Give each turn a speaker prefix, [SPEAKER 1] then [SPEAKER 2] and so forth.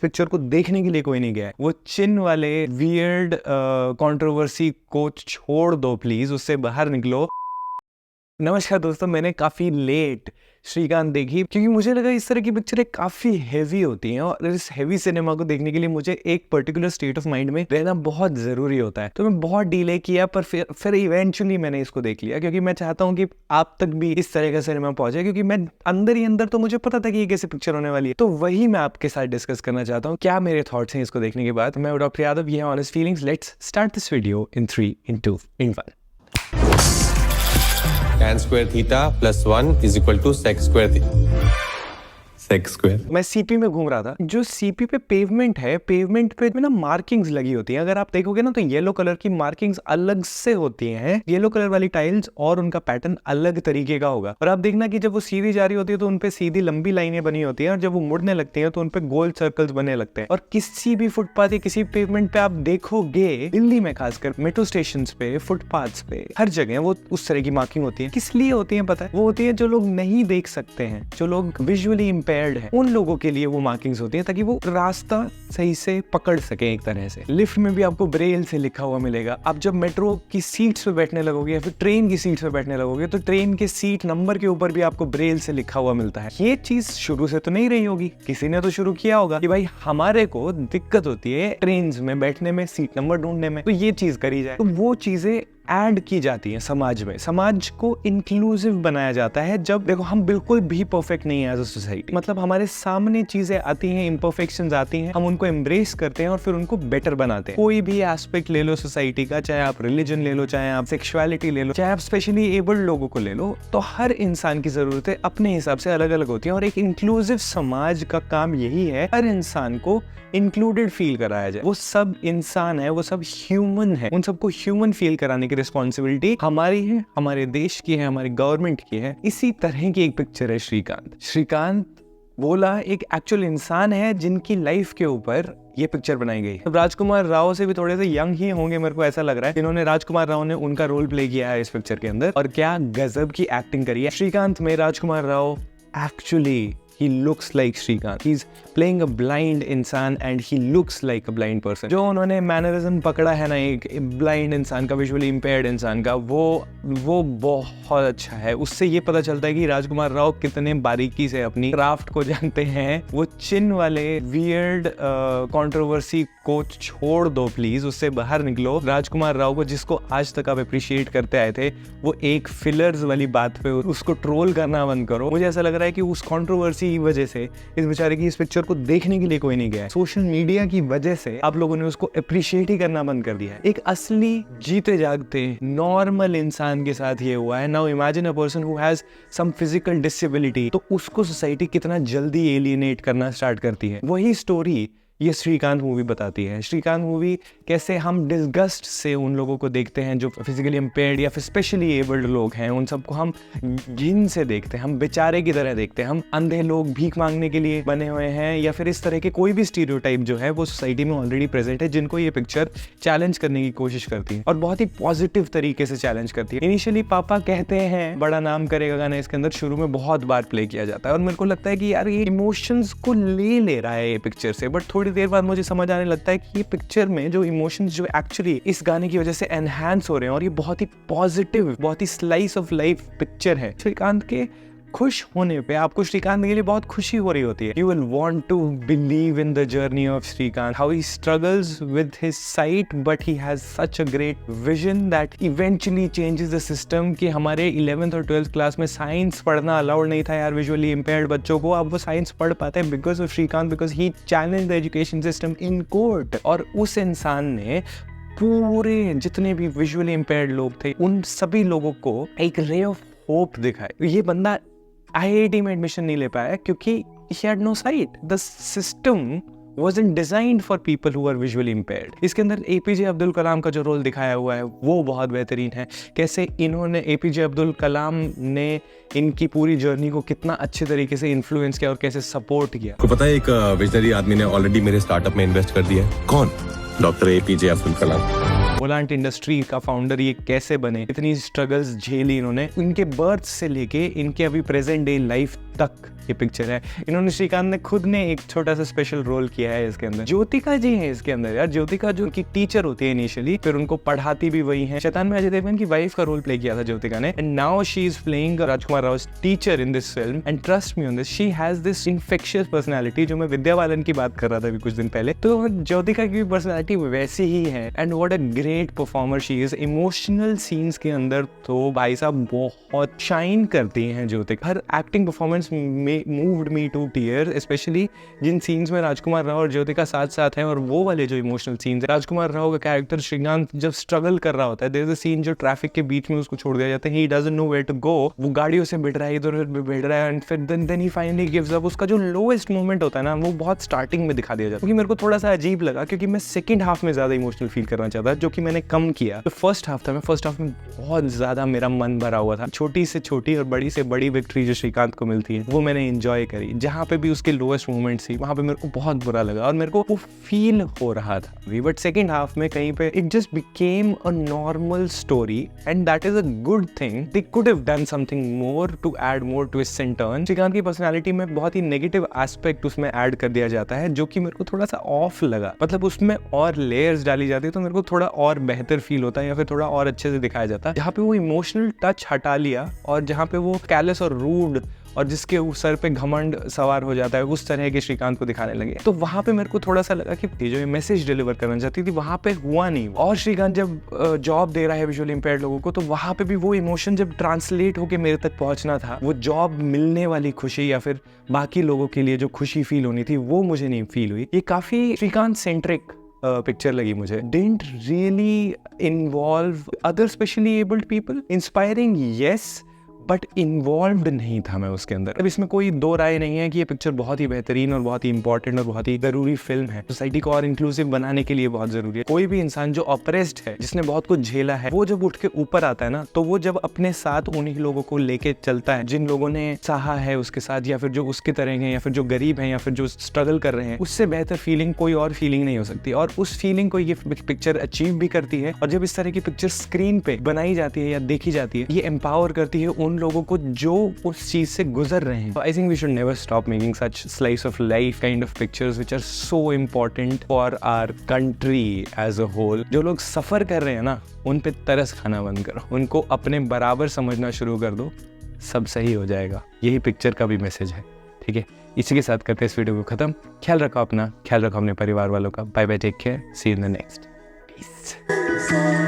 [SPEAKER 1] Picture को देखने के लिए कोई नहीं गया है। वो चिन वाले वियर्ड कंट्रोवर्सी को छोड़ दो प्लीज, उससे बाहर निकलो। नमस्कार दोस्तों, मैंने काफ़ी लेट श्रीकांत देखी क्योंकि मुझे लगा इस तरह की पिक्चरें काफ़ी हैवी होती हैं और इस हैवी सिनेमा को देखने के लिए मुझे एक पर्टिकुलर स्टेट ऑफ माइंड में रहना बहुत ज़रूरी होता है। तो मैं बहुत डिले किया पर फिर इवेंचुअली मैंने इसको देख लिया क्योंकि मैं चाहता हूँ कि आप तक भी इस तरह का सिनेमा पहुंचे, क्योंकि मैं अंदर ही अंदर तो मुझे पता था कि ये कैसे पिक्चर होने वाली है। तो वही मैं आपके साथ डिस्कस करना चाहता हूँ, क्या मेरे थॉट्स हैं इसको देखने के बाद। मैं डॉक्टर यादव, ये है honest feelings. Let's start this video in 3, in 2, in 1.
[SPEAKER 2] tan square theta plus 1 is equal to sec square theta. Sex square.
[SPEAKER 1] मैं सीपी में घूम रहा था। जो सीपी पे पेवमेंट है, पेवमेंट पे ना मार्किंग्स लगी होती हैं। अगर आप देखोगे ना तो येलो कलर की मार्किंग्स अलग से होती हैं। येलो कलर वाली टाइल्स और उनका पैटर्न अलग तरीके का होगा। और आप देखना कि जब वो सीधी जा रही होती है तो उनपे सीधी लंबी लाइनें बनी होती हैं और जब वो मुड़ने लगती हैं तो उनपे गोल सर्कल्स बनने लगते हैं। और किसी भी फुटपाथ या किसी पेवमेंट पे आप देखोगे, दिल्ली में खासकर मेट्रो स्टेशन पे, फुटपाथ पे, हर जगह वो उस तरह की मार्किंग होती है। किस लिए होती है पता है? वो होती है जो लोग नहीं देख सकते हैं, जो लोग विजुअली इम्पेयर्ड है, उन लोगों के लिए वो मार्किंग्स होती हैं ताकि वो रास्ता सही से पकड़ सके। एक तरह से लिफ्ट में भी आपको ब्रेल से लिखा हुआ मिलेगा। आप जब मेट्रो की सीट्स पे बैठने लगोगे या फिर ट्रेन की सीट्स पे बैठने लगोगे तो ट्रेन के सीट नंबर के ऊपर भी आपको ब्रेल से लिखा हुआ मिलता है। ये चीज शुरू से तो नहीं रही होगी, किसी ने तो शुरू किया होगा कि भाई हमारे को दिक्कत होती है ट्रेन में बैठने में, सीट नंबर ढूंढने में, तो ये चीज करी जाए। तो वो चीजें ऐड की जाती है समाज में। समाज को इंक्लूसिव बनाया जाता है। जब देखो, हम बिल्कुल भी परफेक्ट नहीं है एज अ सोसाइटी। मतलब हमारे सामने चीजें आती हैं, इम्परफेक्शंस आती हैं, हम उनको एम्ब्रेस करते हैं और फिर उनको बेटर बनाते हैं। कोई भी एस्पेक्ट ले लो सोसाइटी का, चाहे आप रिलीजन ले लो, चाहे आप सेक्सुअलिटी ले लो, चाहे आप स्पेशली एबल्ड लोगों को ले लो, तो हर इंसान की जरूरतें अपने हिसाब से अलग अलग होती हैं। और एक इंक्लूसिव समाज का काम यही है, हर इंसान को इंक्लूडेड फील कराया जाए। वो सब इंसान है, वो सब ह्यूमन है, उन सबको ह्यूमन फील कराने की रिस्पॉन्सिबिलिटी हमारी है, हमारे देश की है, हमारी गवर्नमेंट की है। इसी तरह की एक पिक्चर है श्रीकांत बोला एक एक्चुअल इंसान है जिनकी लाइफ के ऊपर ये पिक्चर बनाई गई। अब राजकुमार राव से भी थोड़े से यंग ही होंगे, मेरे को ऐसा लग रहा है। इन्होंने राजकुमार राव ने उनका रोल प्ले किया है इस पिक्चर के अंदर और क्या गजब की एक्टिंग करी है। श्रीकांत में Rajkummar Rao actually he looks like Shrikant. He's playing a blind इंसान and he looks like a blind person. जो उन्होंने मैनरिज्म पकड़ा है ना एक ब्लाइंड इंसान का, विजुअली इम्पेयर्ड इंसान का, वो बहुत अच्छा है। उससे ये पता चलता है कि राजकुमार राव कितने बारीकी से अपनी क्राफ्ट को जानते हैं। वो चिन वाले वियर्ड कंट्रोवर्सी को छोड़ दो प्लीज, उससे बाहर निकलो। राजकुमार राव को जिसको आज तक आप अप्रिशिएट करते आए थे, वो एक फिलर्स वाली बात पे उसको ट्रोल करना बंद करो। मुझे ऐसा लग रहा है कि उस कंट्रोवर्सी की वजह से इस बेचारे की इस पिक्चर को देखने के लिए कोई नहीं गया। सोशल मीडिया की वजह से आप लोगों ने उसको अप्रिशिएट ही करना बंद कर दिया है। एक असली जीते जागते नॉर्मल इंसान के साथ ये हुआ है। Now imagine a person who has some physical disability, तो उसको सोसाइटी कितना जल्दी एलियनेट करना स्टार्ट करती है। वही स्टोरी ये श्रीकांत मूवी बताती है। श्रीकांत मूवी कैसे हम डिस्गस्ट से उन लोगों को देखते हैं जो फिजिकली इम्पेयर्ड या फिर स्पेशली एबल्ड लोग हैं, उन सबको हम घिन से देखते हैं, हम बेचारे की तरह देखते हैं। हम अंधे लोग भीख मांगने के लिए बने हुए हैं या फिर इस तरह के कोई भी स्टीरियोटाइप जो है वो सोसाइटी में ऑलरेडी प्रेजेंट है, जिनको ये पिक्चर चैलेंज करने की कोशिश करती है और बहुत ही पॉजिटिव तरीके से चैलेंज करती है। इनिशियली पापा कहते हैं बड़ा नाम करेगा गाना इसके अंदर शुरू में बहुत बार प्ले किया जाता है और मेरे को लगता है कि यार ये इमोशंस को ले रहा है ये पिक्चर से, बट थोड़ी देर बाद मुझे समझ आने लगता है कि ये पिक्चर में जो इमोशंस जो एक्चुअली इस गाने की वजह से एनहांस हो रहे हैं और ये बहुत ही पॉजिटिव, बहुत ही स्लाइस ऑफ लाइफ पिक्चर है। श्रीकांत के खुश होने पे आपको श्रीकांत के लिए बहुत खुशी हो रही होती है। You will want to believe in the journey of Shrikant, how he struggles with his sight but he has such a great vision that eventually changes the system। कि हमारे 11th और 12th क्लास में science पढ़ना allowed नहीं था यार visually impaired बच्चों को, अब वो साइंस पढ़ पाते हैं because of Srikanth, because he challenged the education system in court. और उस इंसान ने पूरे जितने भी विजुअली इम्पेयर्ड लोग थे उन सभी लोगों को एक रे ऑफ होप दिखाए। ये बंदा IIT में एडमिशन नहीं ले पाया क्योंकि he had no sight. The system wasn't designed for people who are visually impaired. इसके अंदर APJ अब्दुल कलाम का जो रोल दिखाया हुआ है वो बहुत बेहतरीन है। कैसे इन्होंने APJ अब्दुल कलाम ने इनकी पूरी जर्नी को कितना अच्छे तरीके से इन्फ्लुएंस किया और कैसे सपोर्ट किया।
[SPEAKER 2] आपको पता है एक विजनरी आदमी ने ऑलरेडी मेरे स्टार्टअप में इन्वेस्ट कर दिया है। कौन? Doctor APJ Abdul Kalam.
[SPEAKER 1] वोलांट industry का फाउंडर ये कैसे बने, इतनी स्ट्रगल्स झेली इन्होंने, इनके बर्थ से लेके इनके अभी प्रेजेंट डे लाइफ तक ये पिक्चर है। इन्होंने, श्रीकांत ने खुद ने एक छोटा सा स्पेशल रोल किया है इसके अंदर। ज्योतिका जी है इसके अंदर यार, ज्योतिका जो उनकी टीचर होती है इनिशियली, फिर उनको पढ़ाती भी वही है। शैतान में अजय देवगन की वाइफ का रोल प्ले किया था ज्योतिका ने, and now she is playing Rajkummar Rao's teacher in this film. And trust me on this, she has this infectious personality, जो मैं विद्या बालन की बात कर रहा था अभी कुछ दिन पहले, तो ज्योतिका की पर्सनैलिटी वैसी ही है। And what a great performer she is. Emotional scenes के अंदर तो भाई साहब बहुत शाइन करती हैं ज्योतिका। हर एक्टिंग परफॉर्मेंस में moved me to tear, specially जिन सीन्स में राजकुमार राव और ज्योतिका साथ साथ हैं, और वो वाले जो इमोशनल सीन्स है। राजकुमार राव का कैरेक्टर श्रीकांत जब स्ट्रगल कर रहा होता है, देयर इज अ सीन जो ट्रैफिक के बीच में उसको छोड़ दिया जाता है, he doesn't know where to go, वो गाड़ियों से भिड़ रहा है, इधर उधर भिड़ रहा है, एंड फिर then he finally gives up. उसका जो लोएस्ट मोमेंट होता है ना, वो बहुत स्टार्टिंग में दिखा दिया जाता है, क्योंकि मेरे को थोड़ा सा अजीब लगा, क्योंकि मैं सेकंड हाफ में ज्यादा इमोशनल फील करना चाहता, जो कि मैंने कम किया। तो फर्स्ट हाफ था, मैं फर्स्ट हाफ में बहुत ज्यादा मेरा मन भरा हुआ था। छोटी से छोटी और बड़ी से बड़ी विक्ट्री जो श्रीकांत को मिलती है, वो मैंने एंजॉय करी। जहाँ पे भी उसके लोएस्ट मोमेंट्स थी, वहाँ पे मेरे को बहुत बुरा लगा और मेरे को वो फील हो रहा था। बट सेकंड हाफ में कहीं पे it just became a normal story, and that is a good thing. They could have done something more to add more twist and turn. Srikanth की पर्सनालिटी में बहुत ही नेगेटिव एस्पेक्ट उसमें ऐड कर दिया जाता है, जो कि मेरे को थोड़ा सा ऑफ लगा। मतलब उसमें और लेयर्स डाली जाती है तो मेरे को थोड़ा और बेहतर फील होता है, या फिर थोड़ा और अच्छे से दिखाया जाता है। जहाँ पे वो इमोशनल टच हटा लिया, और जहाँ पे वो कैलस और रूड और जिसके सर पे घमंड सवार हो जाता है, उस तरह के श्रीकांत को दिखाने लगे, तो वहां पे मेरे को थोड़ा सा लगा कि जो ये मैसेज डिलीवर करना चाहती थी वहां पे हुआ नहीं। और श्रीकांत जब जॉब दे रहा है विजुअली इंपेयर्ड लोगों को, तो वहां पे भी वो इमोशन जब ट्रांसलेट होके मेरे तक पहुंचना था, वो जॉब मिलने वाली खुशी या फिर बाकी लोगों के लिए जो खुशी फील होनी थी, वो मुझे नहीं फील हुई। ये काफी श्रीकांत सेंट्रिक पिक्चर लगी मुझे। Didn't really involve other specially abled people. Inspiring, yes, but involved नहीं था मैं उसके अंदर। अब इसमें कोई दो राय नहीं है कि ये पिक्चर बहुत ही बेहतरीन और बहुत ही इंपॉर्टेंट और बहुत ही जरूरी फिल्म है। सोसाइटी को और इंक्लूसिव बनाने के लिए बहुत जरूरी है। कोई भी इंसान जो ऑप्रेस्ड है, जिसने बहुत कुछ झेला है, वो जब उठ के ऊपर आता है ना, तो वो जब अपने साथ उन्हीं लोगों को लेके चलता है जिन लोगों ने सहा है उसके साथ, या फिर जो उसके तरह हैं, या फिर जो गरीब हैं, या फिर जो स्ट्रगल कर रहे हैं, उससे बेहतर फीलिंग कोई और फीलिंग नहीं हो सकती। और उस फीलिंग को ये पिक्चर अचीव भी करती है। और जब इस तरह की पिक्चर स्क्रीन पे बनाई जाती है या देखी जाती है, ये एम्पावर करती है उन लोगों को जो उस चीज से गुजर रहे हैं। I think we should never stop making such slice of life kind of pictures which are so important for our country as a whole. जो लोग सफर कर रहे हैं ना, उन पे तरस खाना बंद करो, उनको अपने बराबर समझना शुरू कर दो, सब सही हो जाएगा। यही पिक्चर का भी मैसेज है, ठीक है। इसी के साथ करते हैं इस वीडियो को खत्म। ख्याल रखो अपना, ख्याल रखो अपने परिवार वालों का। Bye bye, take care, see you in the next. Piece.